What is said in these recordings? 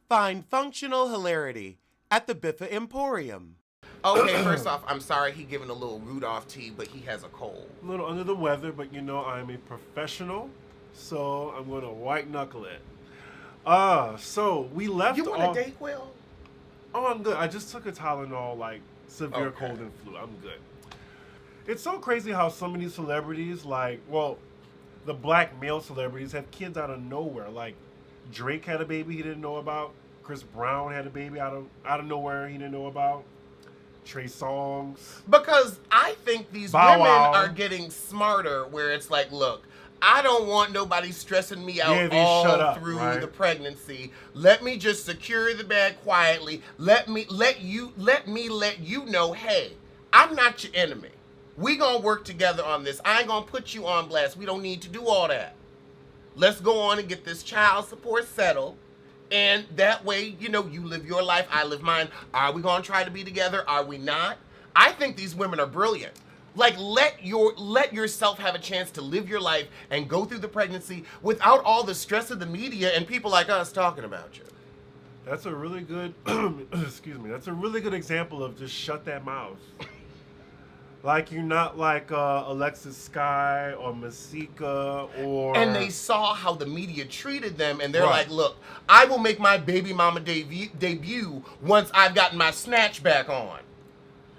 Find functional hilarity at the Biffa Emporium. Okay, first off, I'm sorry he giving a little Rudolph tea, but he has a cold. A little under the weather, but you know I'm a professional, so I'm going to white knuckle it. So we left. You want a Dayquil? Oh, I'm good. I just took a Tylenol, like severe Okay. cold and flu. I'm good. It's so crazy how some of these celebrities, like, well, the black male celebrities have kids out of nowhere. Like Drake had a baby he didn't know about. Chris Brown had a baby out of nowhere he didn't know about. Trey Songz. Because I think these Bow women Wow. are getting smarter where it's like, look, I don't want nobody stressing me out Yeah, they all shut up, through right? the pregnancy. Let me just secure the bag quietly. Let me let you know, hey, I'm not your enemy. We gonna work together on this. I ain't gonna put you on blast. We don't need to do all that. Let's go on and get this child support settled. And that way, you know, you live your life, I live mine. Are we gonna try to be together? Are we not? I think these women are brilliant. Like, let yourself have a chance to live your life and go through the pregnancy without all the stress of the media and people like us talking about you. That's a really good, excuse me, that's a really good example of just shut that mouth. Like, you're not like Alexis Sky or Masika or... And they saw how the media treated them, and they're Right. like, look, I will make my baby mama debut once I've gotten my snatch back on.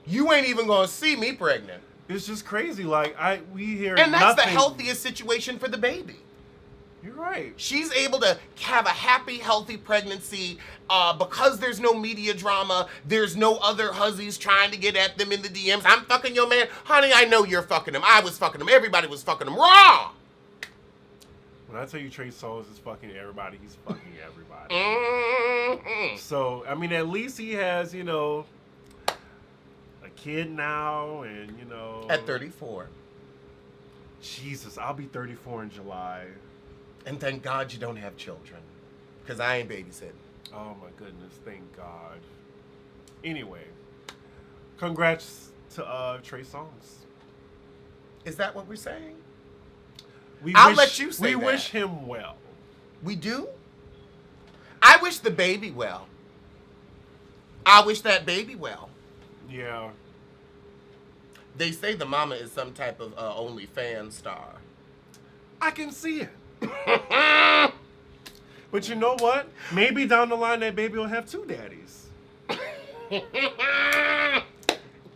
You ain't even gonna see me pregnant. It's just crazy. Like, we hear And that's nothing. the healthiest situation for the baby. You're right. She's able to have a happy, healthy pregnancy because there's no media drama. There's no other huzzies trying to get at them in the DMs. I'm fucking your man. Honey, I know you're fucking him. I was fucking him. Everybody was fucking him. Raw! When I tell you Trey Songz is fucking everybody, he's fucking everybody. Mm-hmm. So, I mean, at least he has, you know, a kid now and, you know... At 34. Jesus, I'll be 34 in July. And thank God you don't have children. Because I ain't babysitting. Oh my goodness, thank God. Anyway, congrats to Trey Songz. Is that what we're saying? I'll let you say We that. wish him well. We do? I wish the baby well. I wish that baby well. Yeah. They say the mama is some type of OnlyFans star. I can see it. But you know what? Maybe down the line that baby will have two daddies.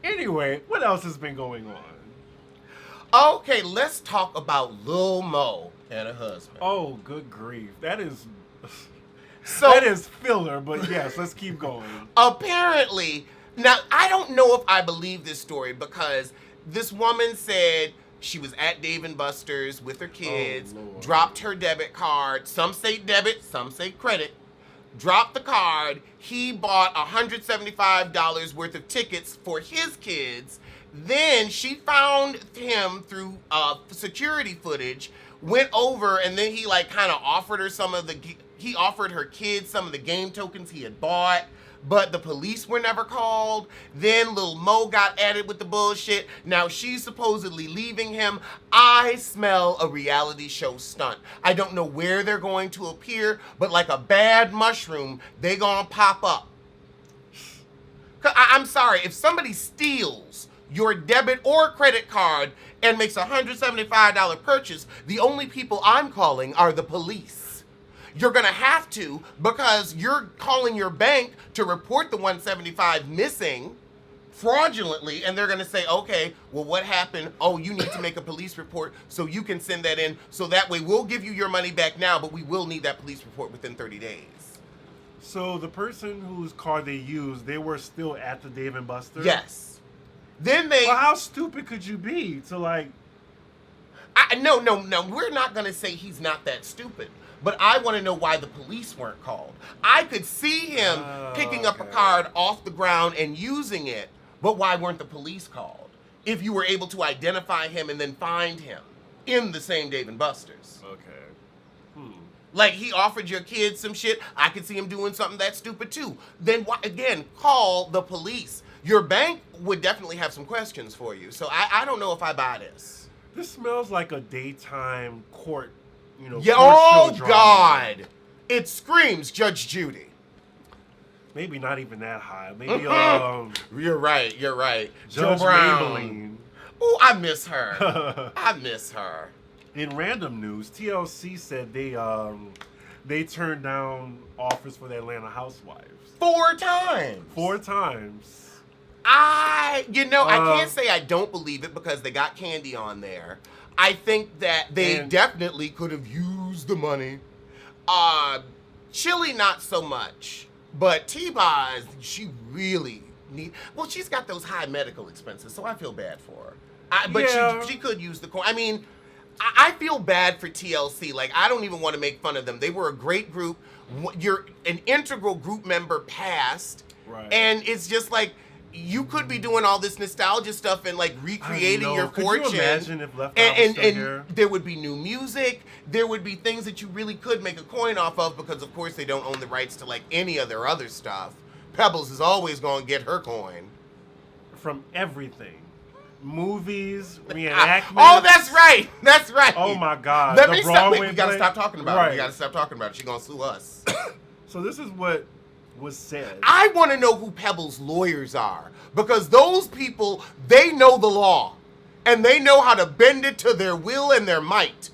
Anyway, what else has been going on? Okay, let's talk about Lil Mo and her husband. Oh, good grief. That is filler, but yes, let's keep going. Apparently, now I don't know if I believe this story because this woman said she was at Dave & Buster's with her kids, Lord. dropped her debit card. Some say debit, some say credit. Dropped the card. He bought $175 worth of tickets for his kids. Then she found him through security footage, went over, and then he like kind of offered her he offered her kids some of the game tokens he had bought. But the police were never called. Then Lil Mo got added with the bullshit. Now she's supposedly leaving him. I smell a reality show stunt. I don't know where they're going to appear, but like a bad mushroom, they gonna pop up. I'm sorry, if somebody steals your debit or credit card and makes a $175 purchase, the only people I'm calling are the police. You're gonna have to, because you're calling your bank to report the $175 missing fraudulently, and they're gonna say, okay, well, what happened? Oh, you need to make a police report so you can send that in, so that way we'll give you your money back now, but we will need that police report within 30 days. So the person whose card they used, they were still at the Dave & Buster's? Yes. Then they... Well, how stupid could you be to like... No, we're not gonna say he's not that stupid. But I want to know why the police weren't called. I could see him picking up a card off the ground and using it, but why weren't the police called? If you were able to identify him and then find him in the same Dave & Buster's. Okay. Like, he offered your kids some shit. I could see him doing something that stupid too. Then, again, call the police. Your bank would definitely have some questions for you. So I don't know if I buy this. This smells like a daytime court, Yeah, court oh show drama. God. It screams Judge Judy. maybe not even that high. Maybe You're right. Judge Joe Brown. Maybelline. Oh, I miss her. I miss her. In random news, TLC said they turned down offers for the Atlanta Housewives 4 times. 4 times. I can't say I don't believe it because they got Candy on there. I think that they definitely could have used the money. Chili, not so much. But T-Boz, she really she's got those high medical expenses, so I feel bad for her. But she could use the coin. I mean, I feel bad for TLC. Like, I don't even want to make fun of them. They were a great group. You're an integral group member past. Right. And it's just like, you could be doing all this nostalgia stuff and like recreating your fortune. Could you imagine if Left Eye was still here? There would be new music. There would be things that you really could make a coin off of because, of course, they don't own the rights to like any of their other stuff. Pebbles is always going to get her coin. From everything. Movies, reenactments. Oh, that's right. That's right. Oh, my God. We got to stop talking about it. Right. We got to stop talking about it. She's going to sue us. So this is what was said. I want to know who Pebbles' lawyers are because those people, they know the law and they know how to bend it to their will and their might.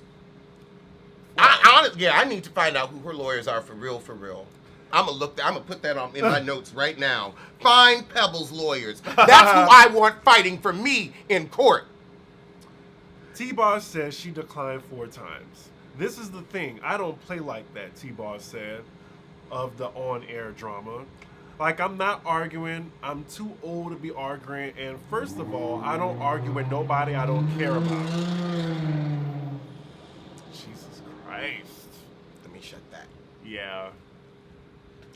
I need to find out who her lawyers are for real. I'm gonna put that in my notes right now. Find Pebbles' lawyers. That's who I want fighting for me in court. T-Boz says she declined 4 times. This is the thing. I don't play like that, T-Boz said, of the on-air drama. Like, I'm not arguing. I'm too old to be arguing. And first of all, I don't argue with nobody I don't care about. Jesus Christ. Let me shut that. Yeah.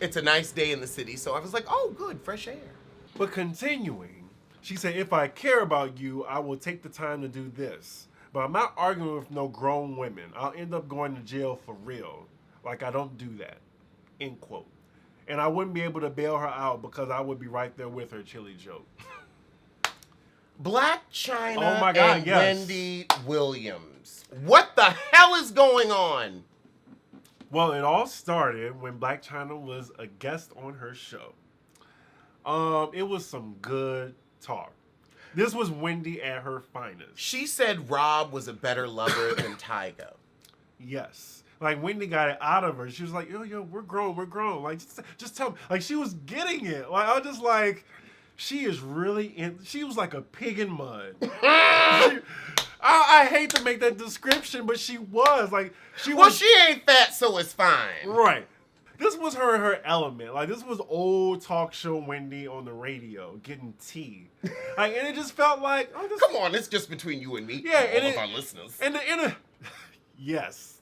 It's a nice day in the city, so I was like, oh, good, fresh air. But continuing, she said, if I care about you, I will take the time to do this. But I'm not arguing with no grown women. I'll end up going to jail for real. Like, I don't do that. End quote. And I wouldn't be able to bail her out because I would be right there with her, Chili joke. Blac Chyna Oh my God, and yes. Wendy Williams. What the hell is going on? Well, it all started when Blac Chyna was a guest on her show. It was some good talk. This was Wendy at her finest. She said Rob was a better lover than Tyga. Yes. Like, Wendy got it out of her. She was like, yo, we're grown. Like, just tell me. Like, she was getting it. Like, I was just like, she is really she was like a pig in mud. I hate to make that description, but she was. Like, she ain't fat, so it's fine. Right. This was her element. Like, this was old talk show Wendy on the radio getting tea. Like, and it just felt like, come on, it's just between you and me. Yeah, and all of our listeners. Yes.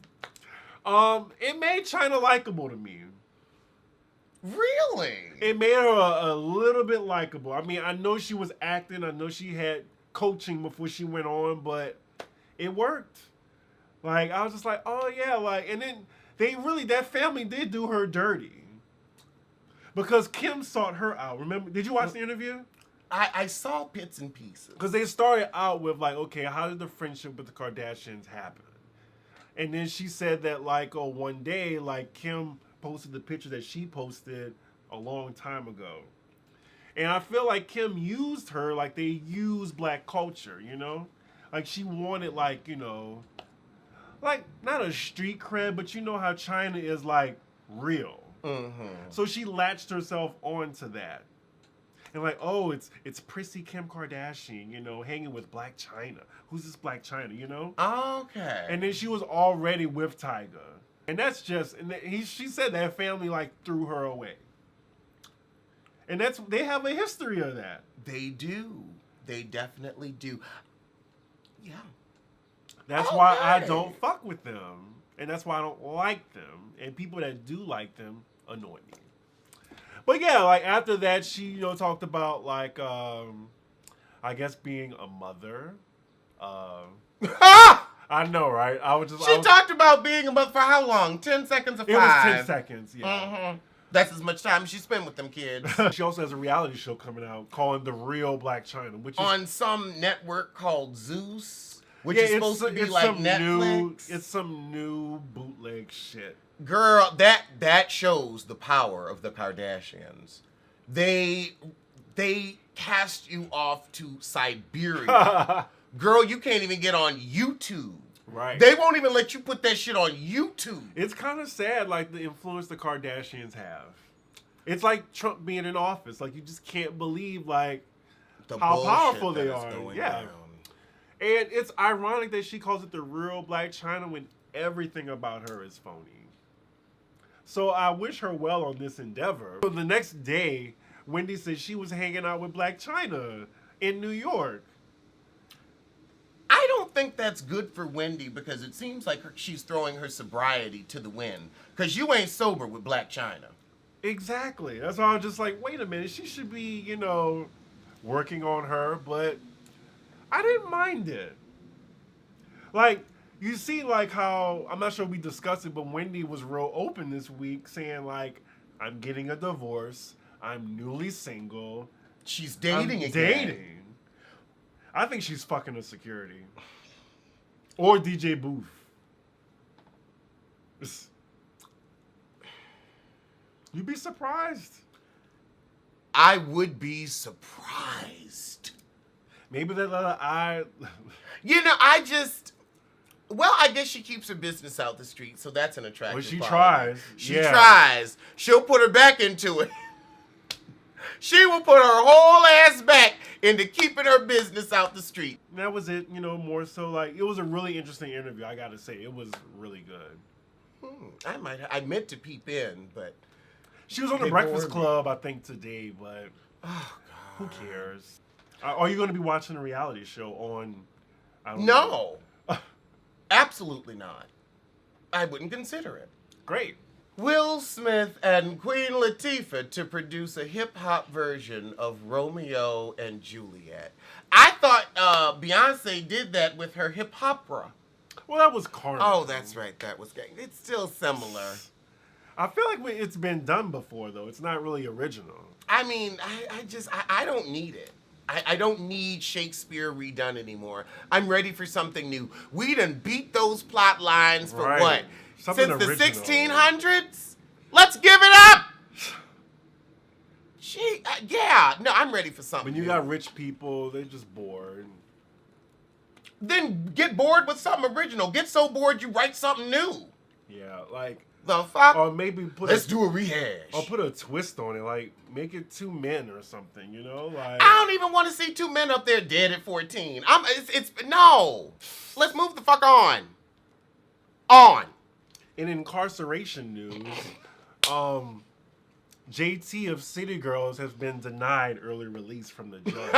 It made Chyna likable to me. Really? It made her a little bit likable. I mean, I know she was acting. I know she had coaching before she went on, but it worked. Like, I was just like, oh yeah, like, and then that family did do her dirty. Because Kim sought her out. Remember, did you watch the interview? I saw bits and pieces. Because they started out with like, okay, how did the friendship with the Kardashians happen? And then she said that like, one day, like Kim posted the picture that she posted a long time ago. And I feel like Kim used her like they use black culture, you know? Like she wanted like, you know, like not a street cred, but you know how Chyna is like real. Mm-hmm. So she latched herself onto that. And like, oh, it's prissy Kim Kardashian, you know, hanging with Blac Chyna. Who's this Blac Chyna, you know? Okay. And then she was already with Tyga. And that's just, she said that family like threw her away. And they have a history of that. They do. They definitely do. Yeah. That's why I don't fuck with them. And that's why I don't like them. And people that do like them annoy me. But yeah, like after that, she, you know, talked about like, I guess being a mother. I know, right? She talked about being a mother for how long? 10 seconds or 5? It was 10 seconds, yeah. Mm-hmm. That's as much time she spent with them kids. She also has a reality show coming out called The Real Blac Chyna, which is on some network called Zeus, which is supposed to be like Netflix. It's some new bootleg shit. Girl, that shows the power of the Kardashians. They cast you off to Siberia. Girl, you can't even get on YouTube. Right. They won't even let you put that shit on YouTube. It's kind of sad, like, the influence the Kardashians have. It's like Trump being in office. Like, you just can't believe, like, how powerful they are. Yeah. Down. And it's ironic that she calls it the real Blac Chyna when everything about her is phony. So I wish her well on this endeavor. So the next day, Wendy said she was hanging out with Blac Chyna in New York. I don't think that's good for Wendy because it seems like she's throwing her sobriety to the wind. Because you ain't sober with Blac Chyna. Exactly. That's why I was just like, wait a minute. She should be, you know, working on her. But I didn't mind it. Like, you see, like, how, I'm not sure we discussed it, but Wendy was real open this week saying, like, I'm getting a divorce. I'm newly single. She's dating again. Dating. I think she's fucking a security. Or DJ Booth. You'd be surprised. I would be surprised. Maybe that other eye. You know, I guess she keeps her business out the street, so that's an attractive Well, she quality. tries. She tries. She'll put her back into it. She will put her whole ass back into keeping her business out the street. That was it, you know, more so like, it was a really interesting interview, I gotta say. It was really good. I meant to peep in, but... She was on the Breakfast Club, I think, today, but who cares? Are you going to be watching a reality show on... No. Absolutely not. I wouldn't consider it. Great. Will Smith and Queen Latifah to produce a hip-hop version of Romeo and Juliet. I thought Beyoncé did that with her hip-opera. Well, that was carnal. Oh, that's right. That was gay. It's still similar. I feel like it's been done before, though. It's not really original. I mean, I don't need it. I don't need Shakespeare redone anymore. I'm ready for something new. We done beat those plot lines for what? Something Since original. the 1600s? Let's give it up! Yeah. No, I'm ready for something When you new. got rich people, they're just bored. Then get bored with something original. Get so bored you write something new. Yeah, like... The fuck? Or maybe Let's do a rehash. Or put a twist on it, like make it two men or something, you know? Like I don't even want to see two men up there dead at 14. No. Let's move the fuck on. On. In incarceration news, JT of City Girls has been denied early release from the judge.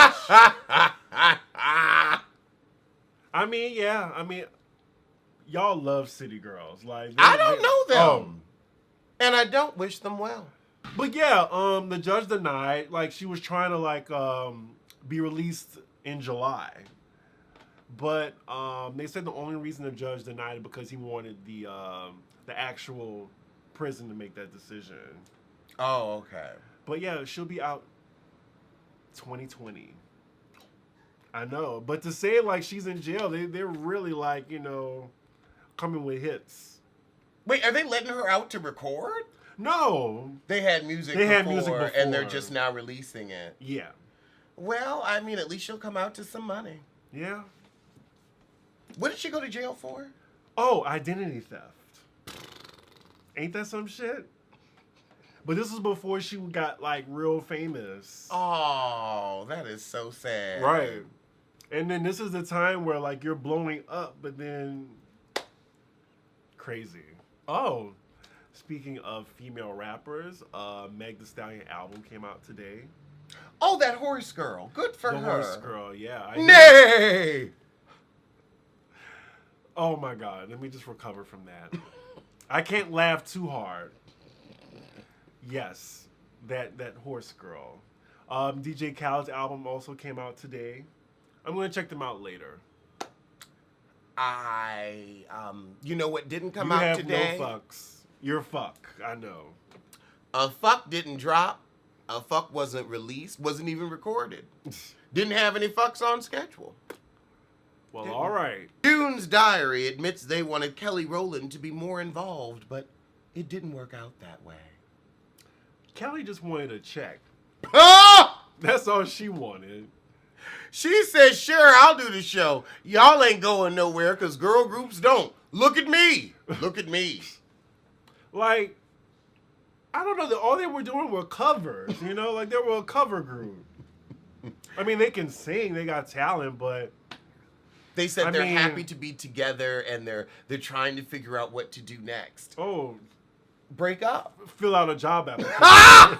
I mean, y'all love City Girls. Like I don't know them. And I don't wish them well. But yeah, the judge denied. Like, she was trying to, like, be released in July. But they said the only reason the judge denied it because he wanted the actual prison to make that decision. Oh, okay. But yeah, she'll be out 2020. I know. But to say like she's in jail, they're really like, you know, coming with hits. Wait, are they letting her out to record? No. They had music before, and they're just now releasing it. Yeah. Well, I mean, at least she'll come out to some money. Yeah. What did she go to jail for? Oh, identity theft. Ain't that some shit? But this was before she got, like, real famous. Oh, that is so sad. Right. And then this is the time where, like, you're blowing up, but then... Crazy. Oh, speaking of female rappers, Meg Thee Stallion album came out today. Oh, that horse girl. Good for her. The horse girl, yeah. Nay! Oh my God, let me just recover from that. I can't laugh too hard. Yes, that horse girl. DJ Khaled's album also came out today. I'm going to check them out later. You know what didn't come out today? No fucks. You're fuck. I know. A fuck didn't drop. A fuck wasn't released. Wasn't even recorded. Didn't have any fucks on schedule. Well, all right. June's Diary admits they wanted Kelly Rowland to be more involved, but It didn't work out that way. Kelly just wanted a check. Ah! That's all she wanted. She said, sure, I'll do the show. Y'all ain't going nowhere because girl groups don't. Look at me. Look at me. Like, I don't know. All they were doing were covers, you know? Like, they were a cover group. I mean, they can sing. They got talent, but... They said they're happy to be together and they're trying to figure out what to do next. Oh. Break up. Fill out a job application.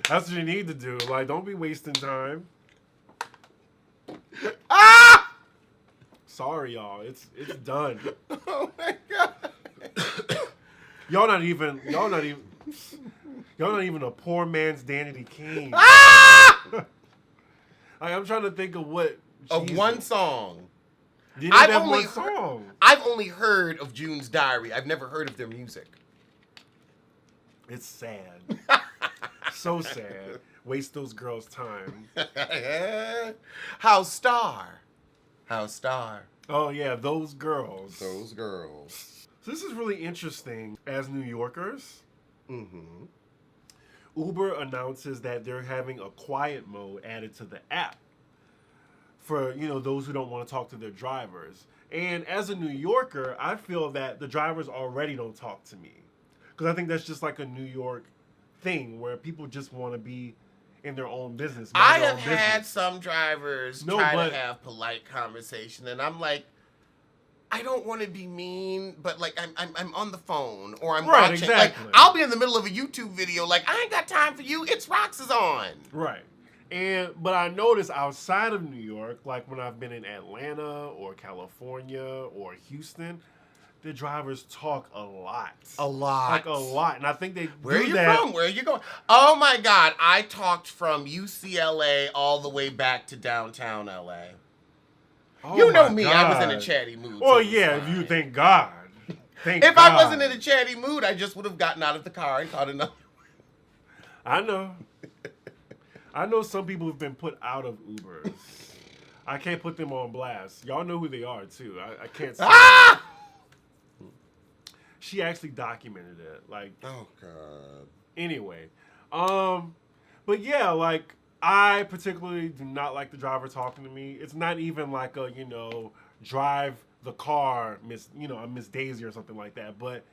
That's what you need to do. Like, don't be wasting time. Ah! Sorry, y'all. It's done. Oh my God. Y'all not even a poor man's Danity King. Ah! Like, I'm trying to think of what. Of Jesus. one song. You need that one song. I've only heard of June's Diary. I've never heard of their music. It's sad. So sad. Waste those girls' time. How Star. Oh yeah, those girls. Those girls. So this is really interesting. As New Yorkers, Mm-hmm. Uber announces that they're having a quiet mode added to the app for, you know, those who don't want to talk to their drivers. And as a New Yorker, I feel that the drivers already don't talk to me. Because I think that's just like a New York thing where people just want to be in their own business. I have had some drivers try but to have polite conversation, and I'm like, I don't want to be mean, but like I'm on the phone or I'm Right, watching. exactly. Like I'll be in the middle of a YouTube video, like I ain't got time for you. It's Rocks is on. Right. But I noticed outside of New York, like when I've been in Atlanta or California or Houston, the drivers talk a lot. A lot. Like a lot. And I think they Where are do you that. from? Where are you going? Oh my God. I talked from UCLA all the way back to downtown LA. Oh you know my me. God. I was in a chatty mood. Well, so it's yeah, fine. if you thank God. If I wasn't in a chatty mood, I just would have gotten out of the car and caught another. I know. I know some people have been put out of Ubers. I can't put them on blast. Y'all know who they are, too. I can't say. Ah! She actually documented it. Like, Oh God. anyway. But yeah, like, I particularly do not like the driver talking to me. It's not even like a, you know, drive the car, Miss Daisy or something like that. But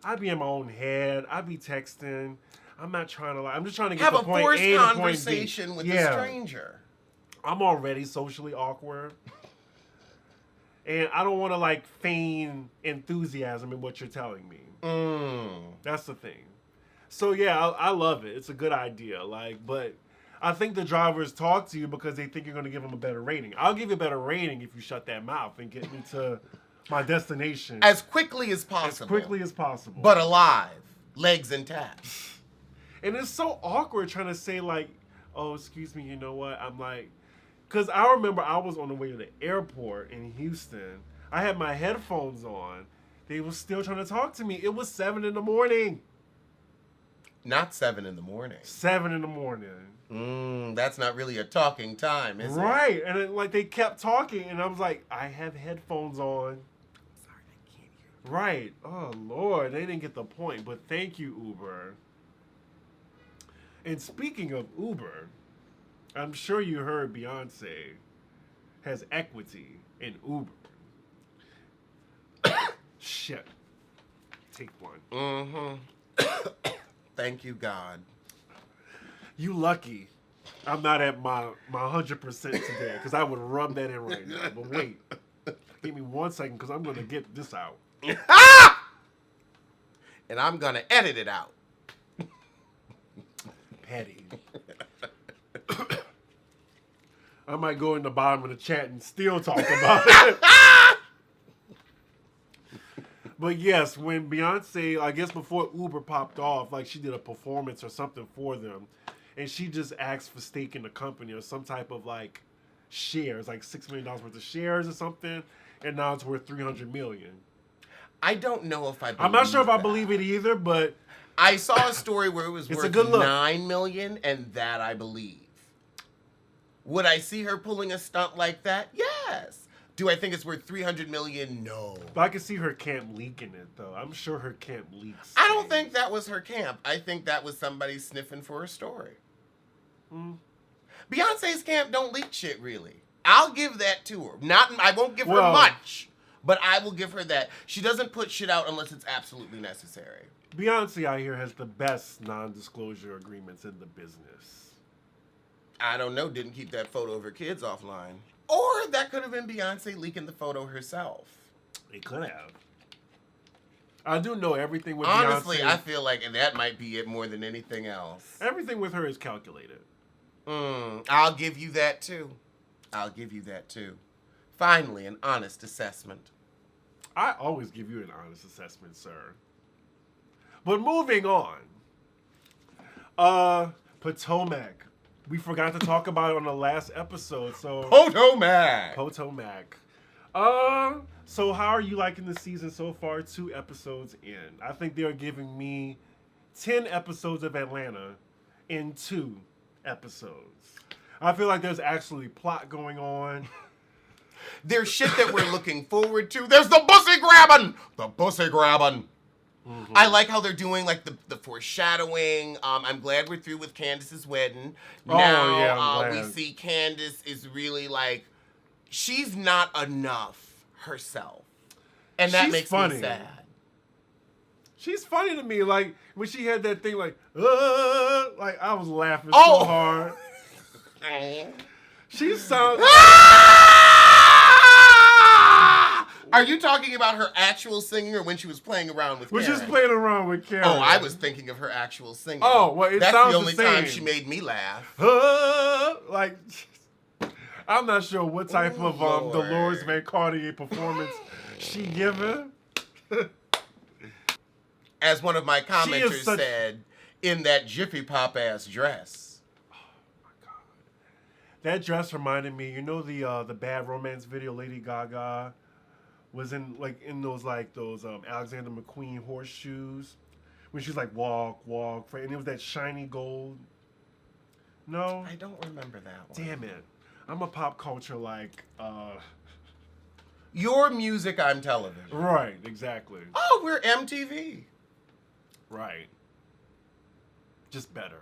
I'd be in my own head. I'd be texting. I'm not trying to, like, I'm just trying to get Have to a point forced A to point B. conversation with a stranger. I'm already socially awkward. And I don't want to, like, feign enthusiasm in what you're telling me. That's the thing. So, yeah, I love it. It's a good idea. Like, but I think the drivers talk to you because they think you're going to give them a better rating. I'll give you a better rating if you shut that mouth and get me to my destination. As quickly as possible. As quickly as possible. But alive. Legs intact. And it's so awkward trying to say, like, oh, excuse me, you know what? I'm like, because I remember I was on the way to the airport in Houston. I had my headphones on. They were still trying to talk to me. It was 7 in the morning. Not 7 in the morning. 7 in the morning. That's not really a talking time, is it? Right. And it, like, they kept talking, and I was like, I have headphones on. Sorry, I can't hear you. Right. Oh, Lord. They didn't get the point, but thank you, Uber. And speaking of Uber, I'm sure you heard Beyoncé has equity in Uber. Shit. Take one. Thank you, God. You lucky I'm not at my 100% today, because I would rub that in right now. But wait. Give me 1 second, because I'm going to get this out. And I'm going to edit it out. Petty. I might go in the bottom of the chat and still talk about it. But yes, when Beyonce, I guess before Uber popped off, like she did a performance or something for them, and she just asked for stake in the company or some type of like shares, like $6 million worth of shares or something, and now it's worth $300 million. I don't know if I believe I'm not sure if I that. believe it either, but I saw a story where it was It's a worth good look. $9 million, and that I believe. Would I see her pulling a stunt like that? Yes. Do I think it's worth $300 million? No. But I can see her camp leaking it, though. I'm sure her camp leaks. I don't think that was her camp. I think that was somebody sniffing for a story. Beyonce's camp don't leak shit, really. I'll give that to her. I won't give her much, but I will give her that. She doesn't put shit out unless it's absolutely necessary. Beyonce out here has the best non-disclosure agreements in the business. I don't know. Didn't keep that photo of her kids offline. Or that could have been Beyonce leaking the photo herself. It could have. I do know everything with Honestly, Beyonce. I feel like that might be it more than anything else. Everything with her is calculated. I'll give you that too. Finally, an honest assessment. I always give you an honest assessment, sir. But moving on. Potomac. We forgot to talk about it on the last episode, so... Potomac! So how are you liking the season so far? 2 episodes in. I think they're giving me 10 episodes of Atlanta in 2 episodes. I feel like there's actually plot going on. There's shit that we're looking forward to. There's the pussy grabbing! Mm-hmm. I like how they're doing like the foreshadowing. I'm glad we're through with Candace's wedding. Now we see Candace is really like, she's not enough herself. And that makes me sad. She's funny to me. Like, when she had that thing like I was laughing so hard. She sounds... Are you talking about her actual singing or when she was playing around with Karen? When she was playing around with Karen. Oh, I was thinking of her actual singing. Oh, well, That's sounds the only same. time she made me laugh. Like, I'm not sure what type of Dolores Van Cartier performance she given. As one of my commenters said, in that Jiffy Pop ass dress. Oh my God. That dress reminded me, you know the Bad Romance video Lady Gaga was in those Alexander McQueen horseshoes when she's like walk, and it was that shiny gold. No? I don't remember that one. Damn it. I'm a pop culture Your music on television. Right, exactly. Oh, we're MTV. Right. Just better.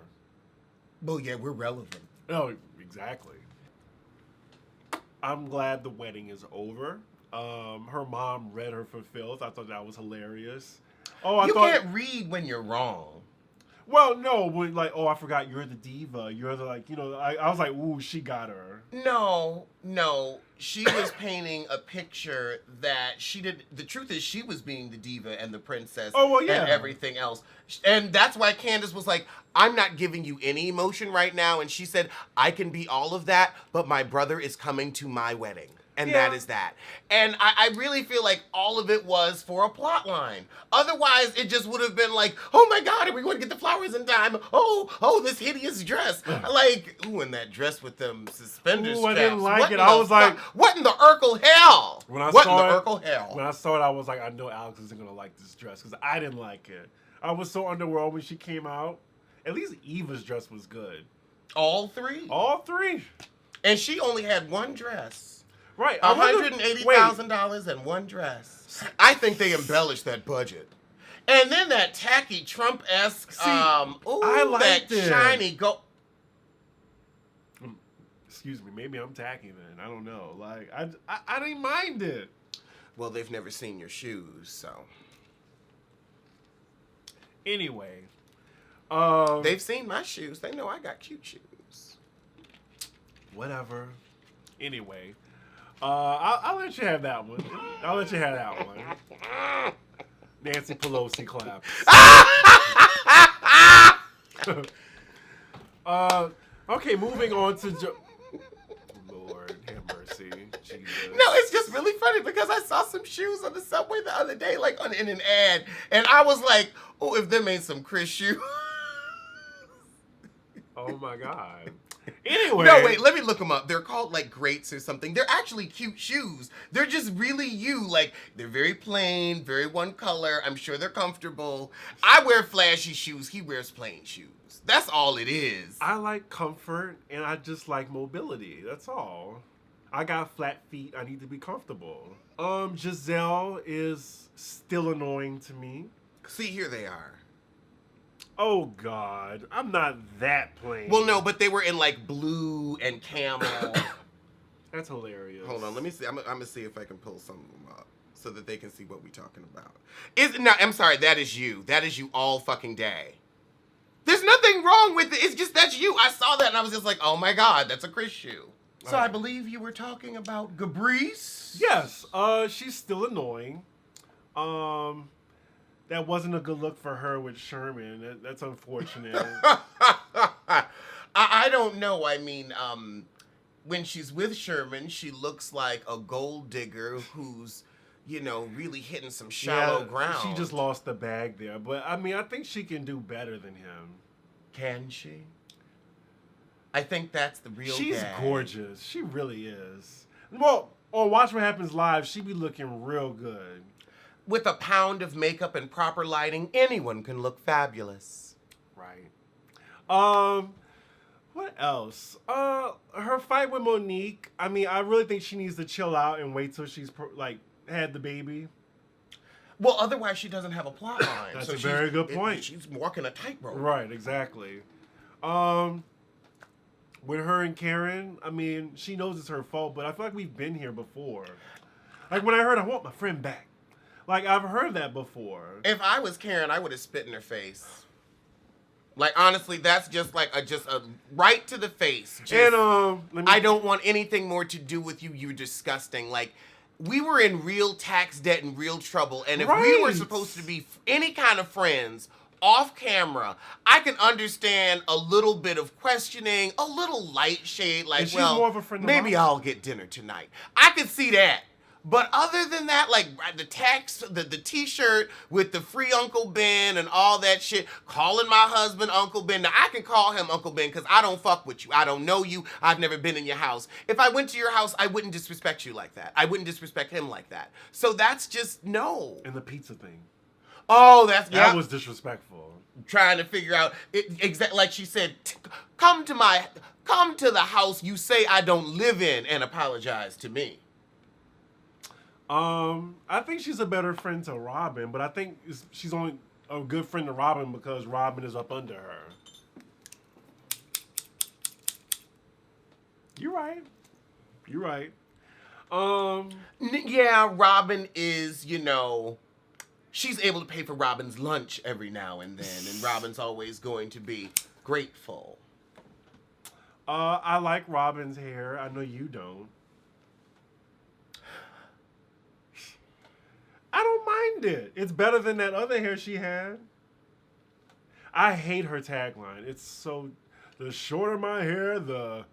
Well, yeah, we're relevant. Oh, exactly. I'm glad the wedding is over. Her mom read her for Phil's. I thought that was hilarious. You can't read when you're wrong. Well, no, but I forgot you're the diva. You're the I was like, ooh, she got her. No. She was painting a picture that she did. The truth is she was being the diva and the princess and everything else. And that's why Candace was like, I'm not giving you any emotion right now. And she said, I can be all of that, but my brother is coming to my wedding. And that is that. And I really feel like all of it was for a plot line. Otherwise, it just would have been like, oh my God, are we going to get the flowers in time? Oh, this hideous dress. Like, ooh, and that dress with them suspenders straps. I didn't like it. I was like, what in the Urkel hell? When I saw it, I was like, I know Alex isn't going to like this dress because I didn't like it. I was so underwhelmed when she came out. At least Eva's dress was good. All 3? All 3. And she only had one dress. Right. $180,000 and one dress. I think they embellished that budget. And then that tacky Trump-esque, I like that shiny gold. Excuse me, maybe I'm tacky then. I don't know. Like, I didn't mind it. Well, they've never seen your shoes, so. Anyway. They've seen my shoes. They know I got cute shoes. Whatever. Anyway. I'll let you have that one. Nancy Pelosi claps. Okay, moving on to Lord have mercy, Jesus. No, it's just really funny because I saw some shoes on the subway the other day, in an ad, and I was like, "Oh, if them ain't some Chris shoes." Oh my God. Anyway. No, wait, let me look them up. They're called Greats or something. They're actually cute shoes. They're just really you. They're very plain, very one color. I'm sure they're comfortable. I wear flashy shoes. He wears plain shoes. That's all it is. I like comfort and I just like mobility. That's all. I got flat feet. I need to be comfortable. Giselle is still annoying to me. See, here they are. Oh, God. I'm not that plain. Well, no, but they were in like blue and camel. That's hilarious. Hold on, let me see. I'm gonna see if I can pull some of them up so that they can see what we're talking about. I'm sorry, that is you. That is you all fucking day. There's nothing wrong with it. It's just that's you. I saw that and I was just like, oh my God, that's a Chris shoe. So I believe you were talking about Gabrice. Yes. She's still annoying. That wasn't a good look for her with Sherman. That's unfortunate. I don't know. I mean, when she's with Sherman, she looks like a gold digger who's, really hitting some shallow ground. She just lost the bag there. But, I mean, I think she can do better than him. Can she? I think that's the real She's gag. gorgeous. She really is. Well, on Watch What Happens Live, she be looking real good. With a pound of makeup and proper lighting, anyone can look fabulous. Right. What else? Her fight with Monique. I mean, I really think she needs to chill out and wait till she's had the baby. Well, otherwise she doesn't have a plot line. That's a very good point. She's walking a tightrope. Right, exactly. With her and Karen, I mean, she knows it's her fault, but I feel like we've been here before. Like when I heard, I want my friend back. Like, I've heard that before. If I was Karen, I would have spit in her face. Like, honestly, that's just like a right to the face. Just, I don't want anything more to do with you. You're disgusting. Like, we were in real tax debt and real trouble. And if we were supposed to be any kind of friends off camera, I can understand a little bit of questioning, a little light shade. Like, well, more of a friend of maybe mine. I'll get dinner tonight. I could see that. But other than that, like the text, the T-shirt with the free Uncle Ben and all that shit, calling my husband Uncle Ben. Now, I can call him Uncle Ben because I don't fuck with you. I don't know you. I've never been in your house. If I went to your house, I wouldn't disrespect you like that. I wouldn't disrespect him like that. So that's just no. And the pizza thing. Oh, that was disrespectful. Trying to figure out exactly like she said, come to the house you say I don't live in and apologize to me. I think she's a better friend to Robin, but I think she's only a good friend to Robin because Robin is up under her. You're right. Yeah, Robin is, she's able to pay for Robin's lunch every now and then, and Robin's always going to be grateful. I like Robin's hair. I know you don't. I don't mind it. It's better than that other hair she had. I hate her tagline. It's so, the shorter my hair, the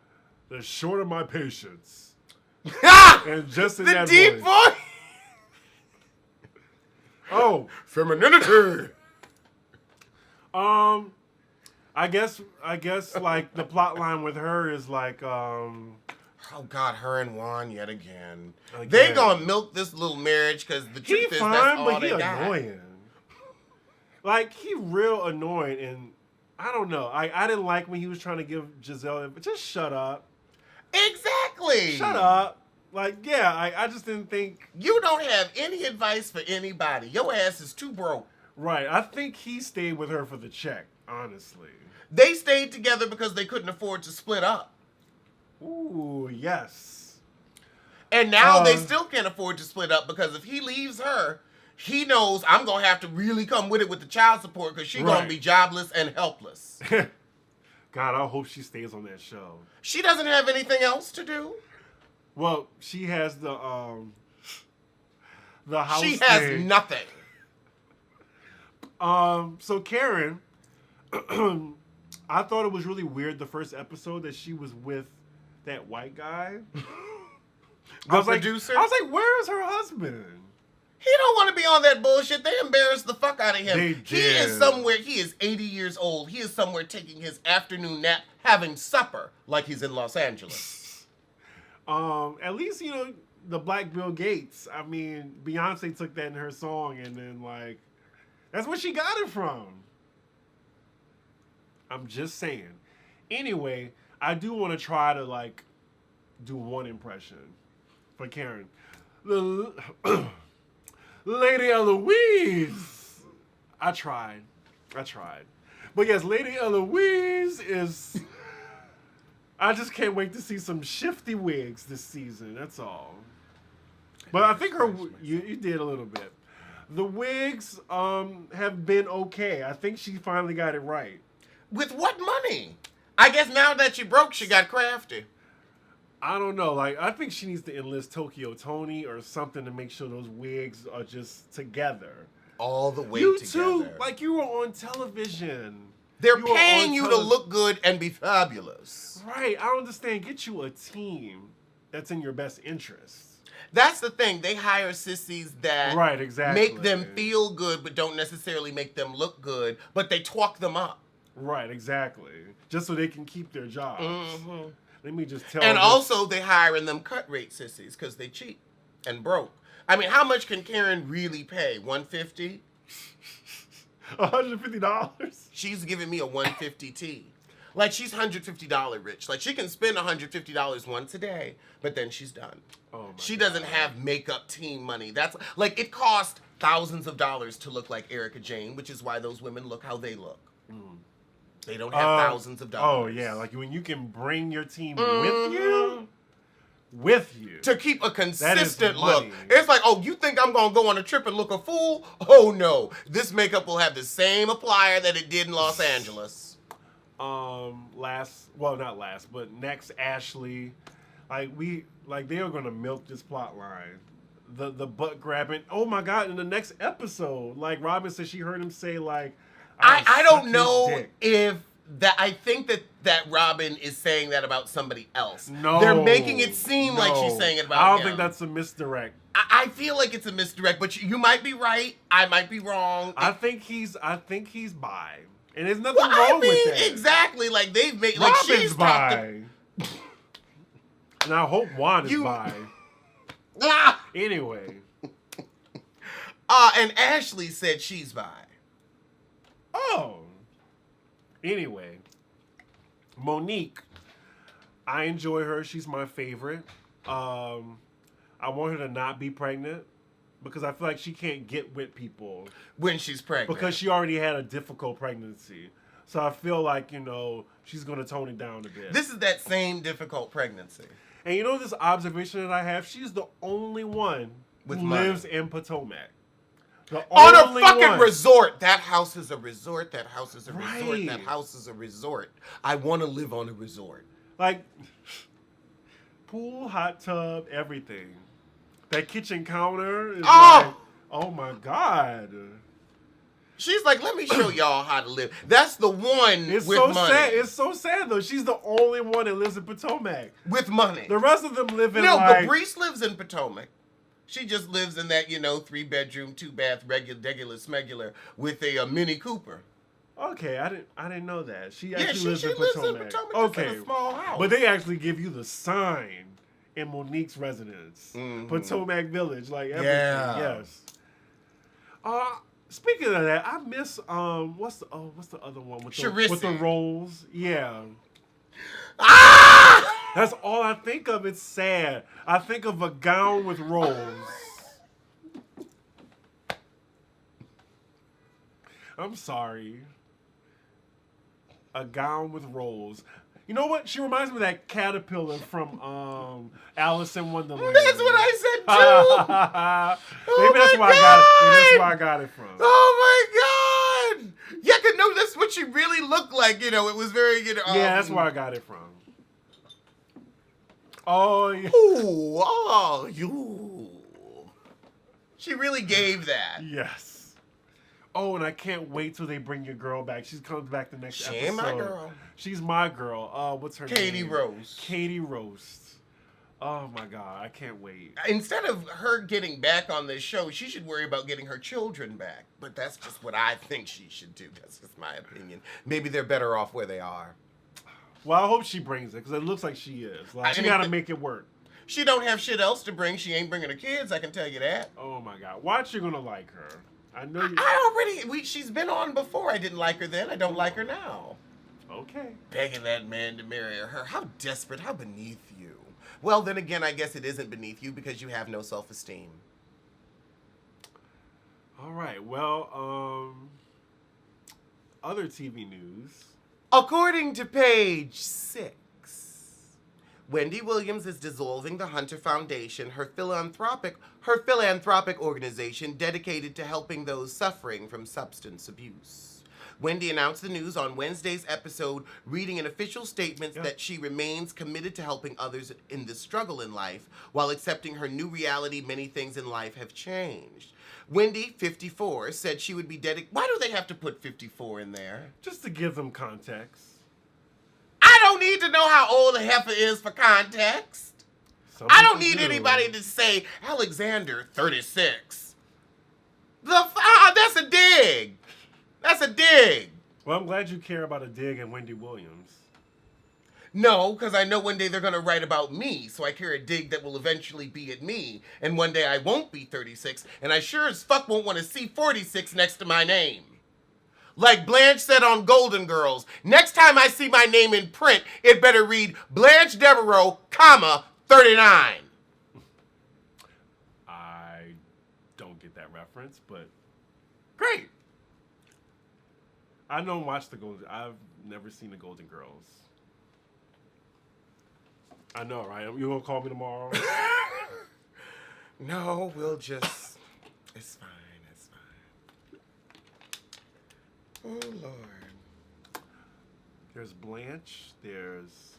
shorter my patience. And just in that deep voice. Oh, femininity. I guess like the plot line with her is like oh God, her and Juan yet again. They gonna milk this little marriage because the truth is that's all they got. Annoying. Like he real annoying, and I don't know. I didn't like when he was trying to give Giselle. Just shut up. Exactly. Shut up. Like yeah, I just didn't think you don't have any advice for anybody. Your ass is too broke. Right. I think he stayed with her for the check. Honestly, they stayed together because they couldn't afford to split up. Ooh, yes. And now they still can't afford to split up because if he leaves her, he knows I'm going to have to really come with it with the child support because she's going to be jobless and helpless. God, I hope she stays on that show. She doesn't have anything else to do. Well, she has the house She has thing. nothing. So Karen, I thought it was really weird the first episode that she was with that white guy. Producer? I was like, where is her husband? He don't want to be on that bullshit. They embarrassed the fuck out of him. They did. He is somewhere. He is 80 years old. He is somewhere taking his afternoon nap, having supper, like he's in Los Angeles. At least, the Black Bill Gates. I mean, Beyoncé took that in her song, and then, that's where she got it from. I'm just saying. Anyway, I do want to try to, do one impression for Karen. Lady Eloise. I tried. But yes, Lady Eloise is... I just can't wait to see some shifty wigs this season. That's all. But I think you did a little bit. The wigs have been okay. I think she finally got it right. With what money? I guess now that she broke, she got crafty. I don't know. Like, I think she needs to enlist Tokyo Tony or something to make sure those wigs are just together. All the way you together. You too. Like, you were on television. They're paying you to look good and be fabulous. Right. I don't understand. Get you a team that's in your best interest. That's the thing. They hire sissies that make them feel good but don't necessarily make them look good, but they talk them up. Right, exactly. Just so they can keep their jobs. Mm-hmm. Let me just tell And also they hiring them cut rate sissies because they cheap and broke. I mean, how much can Karen really pay? $150? $150? She's giving me a $150 tea. Like, she's $150 rich. Like, she can spend $150 once a day, but then she's done. She doesn't have makeup team money. That's like, it costs thousands of dollars to look like Erica Jane, which is why those women look how they look. They don't have thousands of dollars. Oh, yeah. Like, when you can bring your team with you. To keep a consistent look. It's like, oh, you think I'm going to go on a trip and look a fool? Oh, no. This makeup will have the same applier that it did in Los Angeles. Next, Ashley. They are gonna milk this plot line. The butt grabbing. Oh my God! In the next episode, like Robin said, she heard him say like, I don't know if that. I think that Robin is saying that about somebody else. No, they're making it seem like she's saying it about him. I don't think that's a misdirect. I feel like it's a misdirect, but you might be right. I might be wrong. I think he's bi. And there's nothing wrong with that. Exactly. Like, they've made... Robin's like, she's bi. And I hope Juan is bi. Anyway. And Ashley said she's bi. Oh. Anyway. Monique. I enjoy her. She's my favorite. I want her to not be pregnant. Because I feel like she can't get with people. When she's pregnant. Because she already had a difficult pregnancy. So I feel like, she's going to tone it down a bit. This is that same difficult pregnancy. And this observation that I have, she's the only one who lives in Potomac. On a fucking resort. That house is a resort. That house is a resort. That house is a resort. I want to live on a resort. Like, pool, hot tub, everything. That kitchen counter is like, oh my God. She's like, let me show y'all how to live. That's the one with money. Sad. It's so sad, though. She's the only one that lives in Potomac. With money. The rest of them live in Cabrice lives in Potomac. She just lives in that, 3-bedroom, 2-bath, regular smegular with a Mini Cooper. Okay, I didn't know that. She actually lives in Potomac. Okay. Just in a small house. But they actually give you the sign in Monique's residence. Mm-hmm. Potomac Village, like everything. Yeah. Yes. Speaking of that, I miss what's the other one with the rolls? Yeah. That's all I think of. It's sad. I think of a gown with rolls. I'm sorry. A gown with rolls. You know what? She reminds me of that caterpillar from Alice in Wonderland. That's what I said too. Maybe that's where I got it. That's where I got it from. Oh my God! Yeah, no, that's what she really looked like. It was very, yeah, that's where I got it from. Oh, yeah. Ooh, you. She really gave that. Yes. Oh, and I can't wait till they bring your girl back. She comes back the next episode. She's my girl. She's my girl. What's her name? Katie Rose. Katie Rose. Oh, my God. I can't wait. Instead of her getting back on this show, she should worry about getting her children back. But that's just what I think she should do. That's just my opinion. Maybe they're better off where they are. Well, I hope she brings it, because it looks like she is. Like, she got to make it work. She don't have shit else to bring. She ain't bringing her kids, I can tell you that. Oh, my God. Watch, you're going to like her. I know you. She's been on before. I didn't like her then. I don't like her now. Okay. Begging that man to marry her. How desperate. How beneath you. Well, then again, I guess it isn't beneath you because you have no self-esteem. All right. Well, other TV news. According to page 6, Wendy Williams is dissolving the Hunter Foundation, her philanthropic organization dedicated to helping those suffering from substance abuse. Wendy announced the news on Wednesday's episode, reading an official statement that she remains committed to helping others in this struggle in life, while accepting her new reality. Many things in life have changed. Wendy, 54, said she would be dedicated. Why do they have to put 54 in there? Just to give them context. I don't need to know how old a heifer is for context. I don't need anybody to say, Alexander, 36. That's a dig. That's a dig. Well, I'm glad you care about a dig at Wendy Williams. No, because I know one day they're going to write about me, so I care a dig that will eventually be at me. And one day I won't be 36, and I sure as fuck won't want to see 46 next to my name. Like Blanche said on Golden Girls, next time I see my name in print, it better read Blanche Devereaux, 39. I don't get that reference, but Great. I don't watch the Golden. I've never seen the Golden Girls. I know, right? You gonna call me tomorrow? No, we'll just... It's fine. Oh, Lord. There's Blanche. There's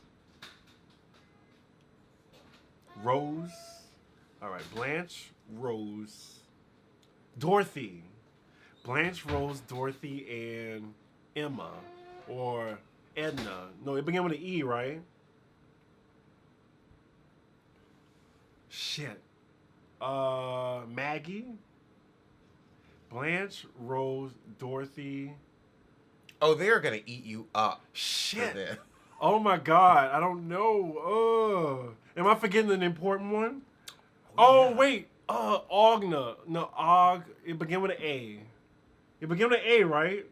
Rose. All right, Blanche, Rose, Dorothy. Blanche, Rose, Dorothy, and Emma. Or Edna. No, it began with an E, right? Shit. Maggie. Blanche, Rose, Dorothy. Oh, they're going to eat you up. Shit. Oh my God. I don't know. Am I forgetting an important one? Oh, wait. Ogna. No, Og. It began with an A. It began with an A, right?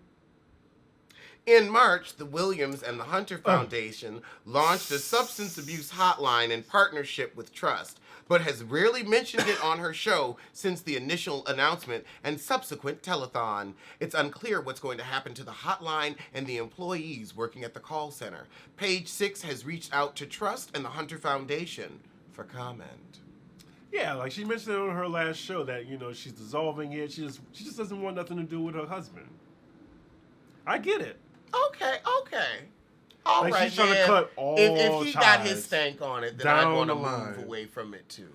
In March, the Williams and the Hunter Foundation launched a substance abuse hotline in partnership with Trust, but has rarely mentioned it on her show since the initial announcement and subsequent telethon. It's unclear what's going to happen to the hotline and the employees working at the call center. Page 6 has reached out to Trust and the Hunter Foundation for comment. Yeah, like she mentioned on her last show that, she's dissolving it. She just doesn't want nothing to do with her husband. I get it. Okay. All like right, she's trying man. to cut all If he got ties his stank on it, then down I'd want to the move line. away from it too.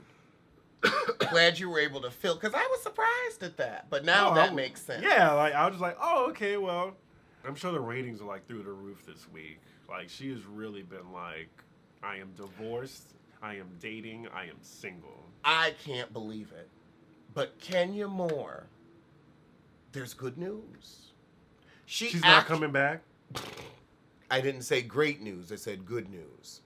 Glad you were able to fill, because I was surprised at that. But now that makes sense. Yeah, like I was just like, oh, okay, well, I'm sure the ratings are like through the roof this week. Like she has really been like, I am divorced, I am dating, I am single. I can't believe it. But Kenya Moore, there's good news. She's not coming back? I didn't say great news. I said good news.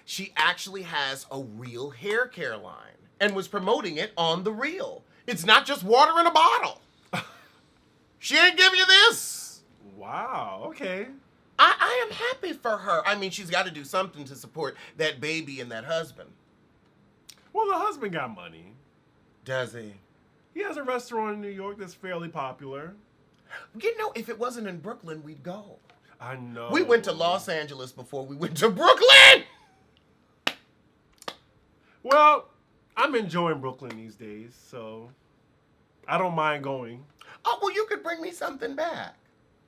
She actually has a real hair care line and was promoting it on The Real. It's not just water in a bottle. She ain't giving you this. Wow, okay. I am happy for her. I mean, she's got to do something to support that baby and that husband. Well, the husband got money. Does he? He has a restaurant in New York that's fairly popular. If it wasn't in Brooklyn, we'd go. I know. We went to Los Angeles before we went to Brooklyn. Well, I'm enjoying Brooklyn these days, so I don't mind going. Oh, well, you could bring me something back.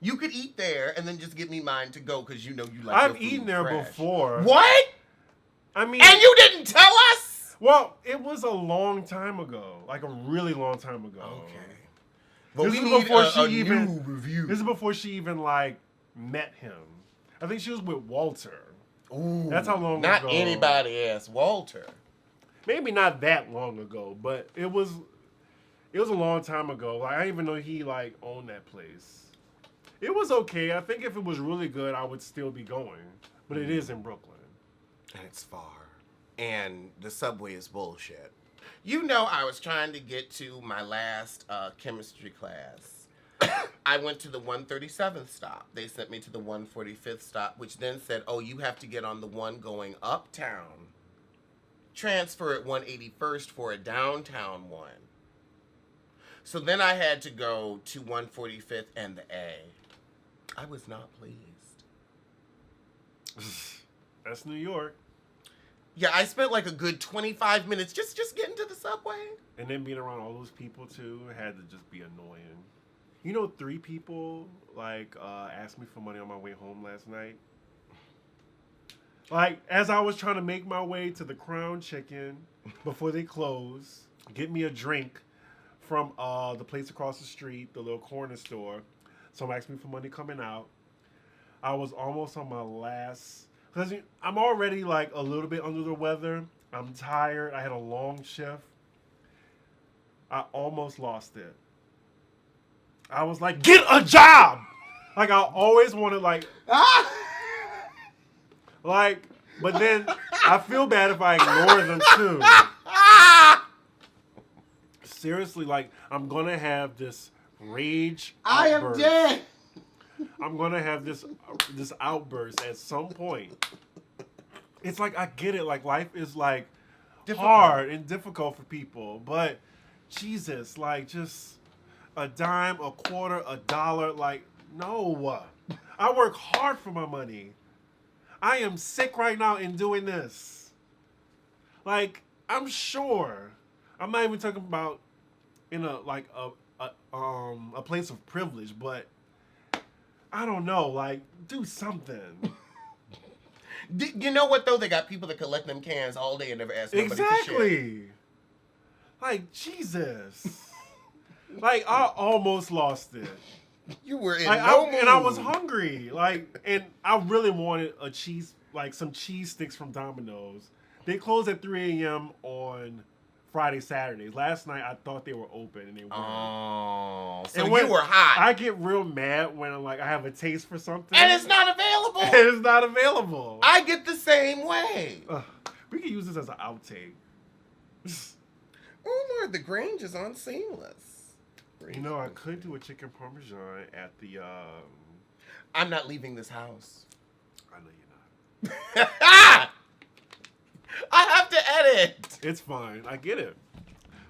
You could eat there and then just give me mine to go because you like your I've food eaten there fresh. before. What? I mean... And you didn't tell us? Well, it was a long time ago. Like a really long time ago. Okay. But This we is need before a she even new review. This is before she even met him. I think she was with Walter. Ooh, that's how long not ago. Not anybody else. Walter. Maybe not that long ago, but it was a long time ago. Like I didn't even know he owned that place. It was okay. I think if it was really good, I would still be going. But it is in Brooklyn. And it's far. And the subway is bullshit. I was trying to get to my last chemistry class. I went to the 137th stop. They sent me to the 145th stop, which then said, oh, you have to get on the one going uptown. transfer at 181st for a downtown one. So then I had to go to 145th and the A. I was not pleased. That's New York. Yeah, I spent like a good 25 minutes just getting to the subway. And then being around all those people too had to just be annoying. You know, 3 people asked me for money on my way home last night. Like, as I was trying to make my way to the Crown Chicken before they close, get me a drink from the place across the street, the little corner store. Someone asked me for money coming out. I was almost on my last... Because I'm already, like, a little bit under the weather. I'm tired. I had a long shift. I almost lost it. I was like, get a job! Like, I always wanted, like... Like, but then I feel bad if I ignore them, too. Seriously, like, I'm going to have this rage outburst. I am dead! I'm going to have this outburst at some point. It's like, I get it. Like, life is, like, hard and difficult for people. But, Jesus, like, just a dime, a quarter, a dollar. Like, no. I work hard for my money. I am sick right now in doing this. Like, I'm sure. I'm not even talking about in a place of privilege, but I don't know. Like, do something. You know what, though? They got people that collect them cans all day and never ask nobody for shit. Exactly. Like, Jesus. Like, I almost lost it. You were in like, no mood. And I was hungry. Like, and I really wanted some cheese sticks from Domino's. They close at 3 a.m. on Friday, Saturdays. Last night, I thought they were open, and they weren't. Oh, so and you were hot. I get real mad when I have a taste for something. And it's not available. And it's not available. I get the same way. We can use this as an outtake. Oh, Lord, the Grange is on Seamless. You know, I could do a chicken parmesan at the... I'm not leaving this house. I know you're not. I have to edit. It's fine. I get it.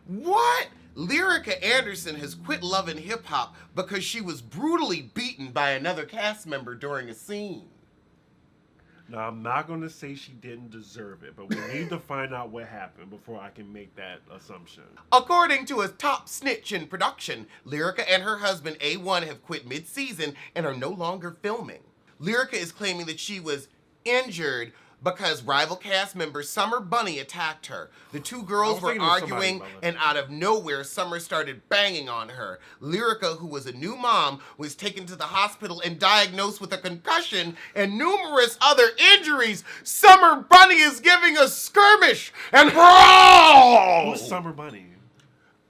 What? Lyrica Anderson has quit loving hip-hop because she was brutally beaten by another cast member during a scene. Now, I'm not going to say she didn't deserve it, but we need to find out what happened before I can make that assumption. According to a top snitch in production, Lyrica and her husband A1 have quit mid-season and are no longer filming. Lyrica is claiming that she was injured because rival cast member Summer Bunny attacked her. The two girls were arguing, and out of nowhere, Summer started banging on her. Lyrica, who was a new mom, was taken to the hospital and diagnosed with a concussion and numerous other injuries. Summer Bunny is giving a skirmish, and Who's Summer Bunny?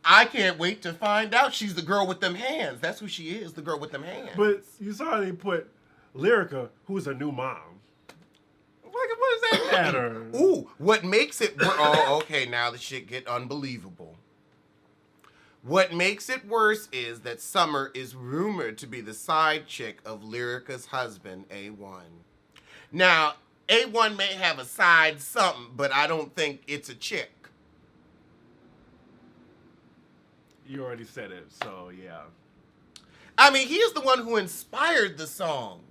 I can't wait to find out. She's the girl with them hands. That's who she is, the girl with them hands. But you saw they put Lyrica, who's a new mom. What does that matter? Ooh, what makes it... Oh, okay, now the shit get unbelievable. What makes it worse is that Summer is rumored to be the side chick of Lyrica's husband, A1. Now, A1 may have a side something, but I don't think it's a chick. You already said it, so yeah. I mean, he is the one who inspired the song.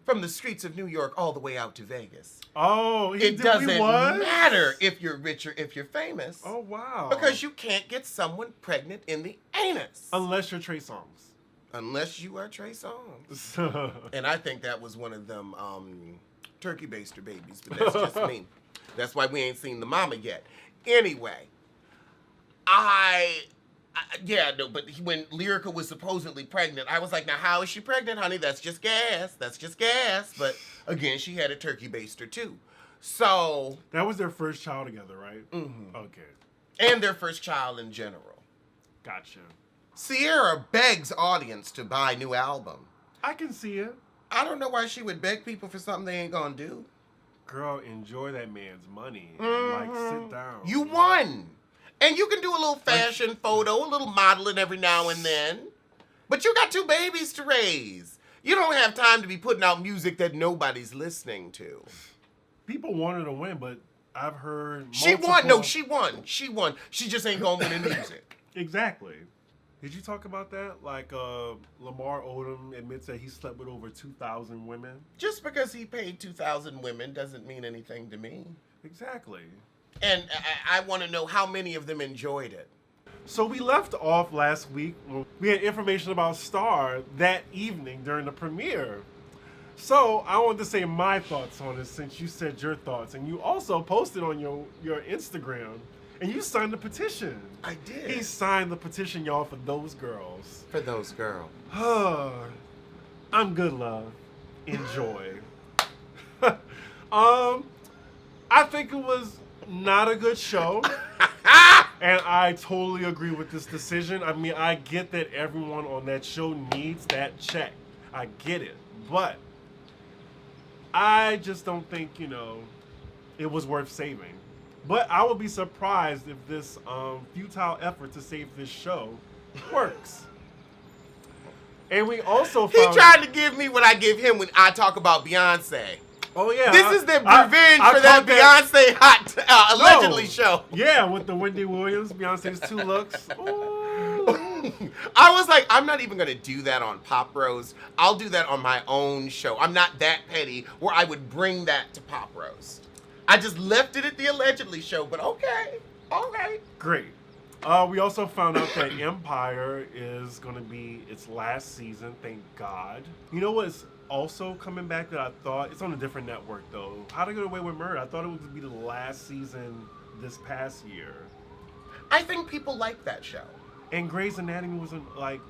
From the streets of New York all the way out to Vegas. Oh, it doesn't matter if you're rich or if you're famous. Oh, wow. Because you can't get someone pregnant in the anus. Unless you're Trey Songz. Unless you are Trey Songz. And I think that was one of them turkey baster babies, but that's just me. That's why we ain't seen the mama yet. Anyway, but when Lyrica was supposedly pregnant, I was like, now how is she pregnant, honey? That's just gas. That's just gas. But again, she had a turkey baster too. So. That was their first child together, right? Mm-hmm. Okay. And their first child in general. Gotcha. Sierra begs audience to buy new album. I can see it. I don't know why she would beg people for something they ain't gonna do. Girl, enjoy that man's money. Mm-hmm. Like, sit down. You won. And you can do a little fashion photo, a little modeling every now and then. But you got 2 babies to raise. You don't have time to be putting out music that nobody's listening to. People want her to win, but I've heard She won. No, she won. She won. She just ain't gonna win in music. Exactly. Did you talk about that? Like, Lamar Odom admits that he slept with over 2,000 women. Just because he paid 2,000 women doesn't mean anything to me. Exactly. And I want to know how many of them enjoyed it. So we left off last week. We had information about Star that evening during the premiere. So I wanted to say my thoughts on it since you said your thoughts. And you also posted on your Instagram. And you signed the petition. I did. He signed the petition, y'all, for those girls. For those girls. I'm good, love. Enjoy. I think it was not a good show. And I totally agree with this decision. I mean, I get that everyone on that show needs that check. I get it. But I just don't think, it was worth saving. But I would be surprised if this futile effort to save this show works. And we also found... He tried to give me what I give him when I talk about Beyonce. Oh, yeah. This is the revenge for that Beyonce allegedly show. Yeah, with the Wendy Williams, Beyonce's 2 looks. Ooh. I was like, I'm not even going to do that on Pop Rose. I'll do that on my own show. I'm not that petty where I would bring that to Pop Rose. I just left it at the allegedly show, but okay. Great. We also found out that Empire is going to be its last season, thank God. You know what's also coming back that I thought? It's on a different network, though. How to Get Away with Murder. I thought it would be the last season this past year. I think people like that show. And Grey's Anatomy was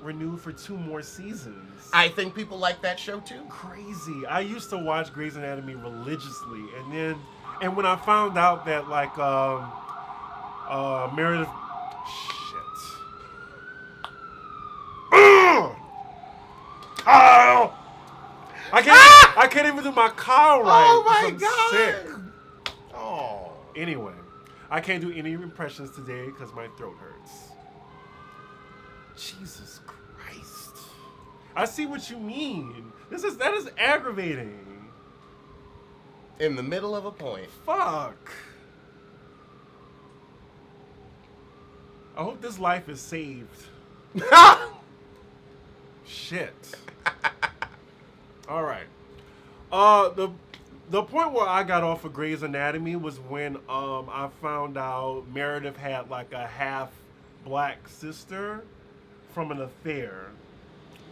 renewed for 2 more seasons. I think people like that show, too. Crazy. I used to watch Grey's Anatomy religiously, and when I found out that Meredith, I can't even do my Kyle right. Oh my God! Sick. Oh. Anyway, I can't do any impressions today because my throat hurts. Jesus Christ! I see what you mean. That is aggravating. In the middle of a point. Fuck. I hope this life is saved. Shit. All right. The point where I got off of Grey's Anatomy was when I found out Meredith had like a half black sister from an affair.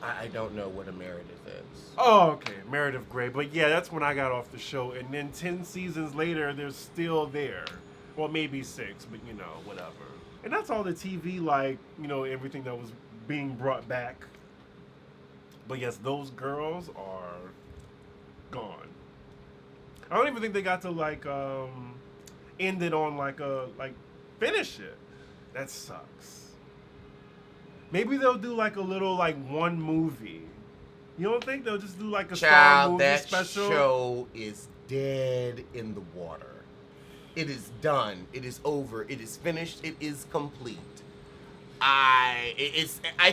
I don't know what a Meredith is. Oh, okay. Meredith Grey. But yeah, that's when I got off the show. And then 10 seasons later, they're still there. Well, maybe 6, but whatever. And that's all the TV, everything that was being brought back. But yes, those girls are gone. I don't even think they got to end it on finish it. That sucks. Maybe they'll do a little one movie. You don't think they'll just do a Star movie that special? Show is dead in the water. It is done. It is over. It is finished. It is complete. I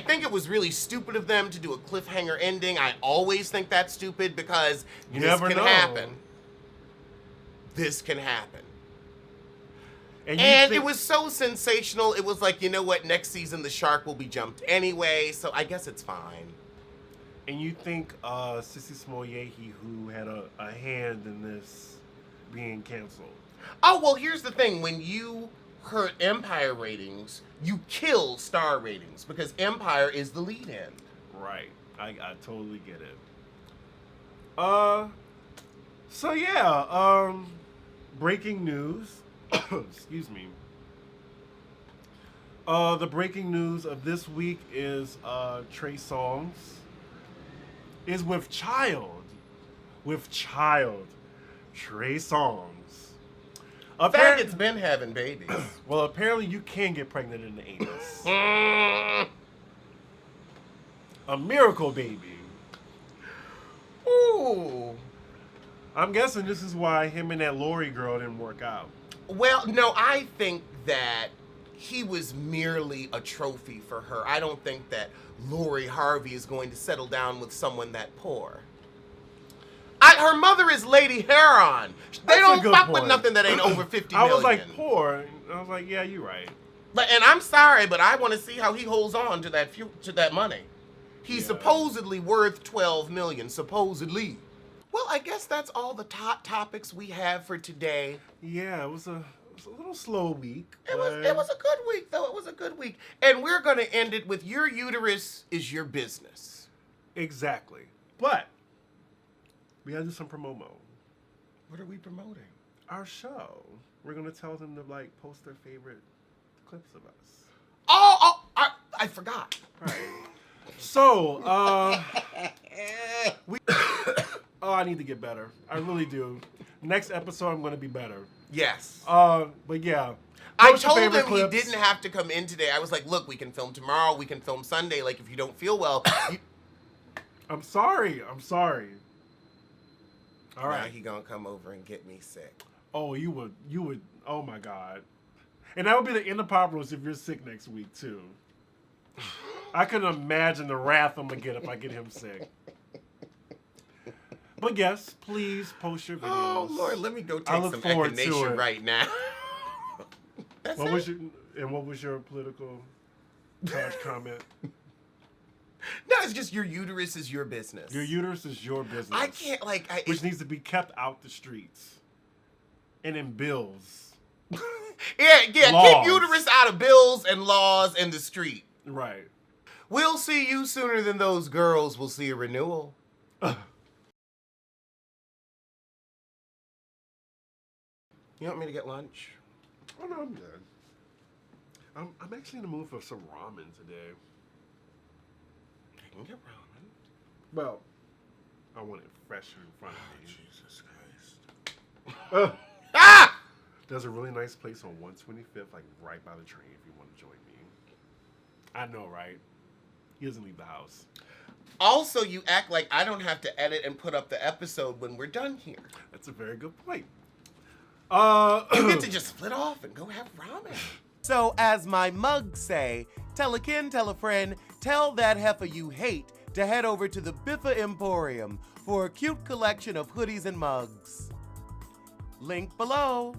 think it was really stupid of them to do a cliffhanger ending. I always think that's stupid because this can happen. This can happen. And it was so sensational. It was like, you know what? Next season, the shark will be jumped anyway, so I guess it's fine. And you think Sissy Smollett, who had a hand in this being canceled? Oh, well, here's the thing. When you hurt Empire ratings, you kill Star ratings because Empire is the lead-in. Right. I totally get it. So, yeah. Breaking news. Excuse me. The breaking news of this week is Trey Songz is with child. Trey Songz. Faggot's been having babies. Well, apparently you can get pregnant in the anus. A miracle baby. Ooh. I'm guessing this is why him and that Lori girl didn't work out. Well, no, I think that he was merely a trophy for her. I don't think that Lori Harvey is going to settle down with someone that poor. Her mother is Lady Heron. They That's a don't good fuck with point. nothing that ain't over 50 I million. was like, poor. I was like, yeah, you're right. And I'm sorry, but I want to see how he holds on to that money. He's supposedly worth 12 million, supposedly. Well, I guess that's all the top topics we have for today. Yeah, it was a little slow week. It was a good week, though. It was a good week. And we're going to end it with your uterus is your business. Exactly. But we gotta do some promo. What are we promoting? Our show. We're gonna tell them to like post their favorite clips of us. I forgot. Right. So, I need to get better. I really do. Next episode, I'm gonna be better. Yes. But yeah. I told him he didn't have to come in today. I was like, look, we can film tomorrow. We can film Sunday. Like, if you don't feel well. I'm sorry. All Now right. he gonna come over and get me sick. Oh, you would. Oh my God. And that would be the end of Pop Roast if you're sick next week too. I couldn't imagine the wrath I'm gonna get if I get him sick. But yes, please post your videos. Oh Lord, let me go I take look some forward to echinacea it. right now. What was your political comment? No, it's just your uterus is your business. Your uterus is your business. I can't which needs to be kept out the streets and in bills. yeah. Laws. Keep uterus out of bills and laws and the street. Right. We'll see you sooner than those girls will see a renewal. You want me to get lunch? Oh no, I'm good. I'm actually in the mood for some ramen today. I can get ramen. Well, I want it fresh in front of me. Jesus Christ. Ah! There's a really nice place on 125th, like right by the train if you want to join me. I know, right? He doesn't leave the house. Also, you act like I don't have to edit and put up the episode when we're done here. That's a very good point. You get to just split off and go have ramen. So, as my mugs say, tell a kin, tell a friend, tell that heifer you hate to head over to the Biffa Emporium for a cute collection of hoodies and mugs. Link below.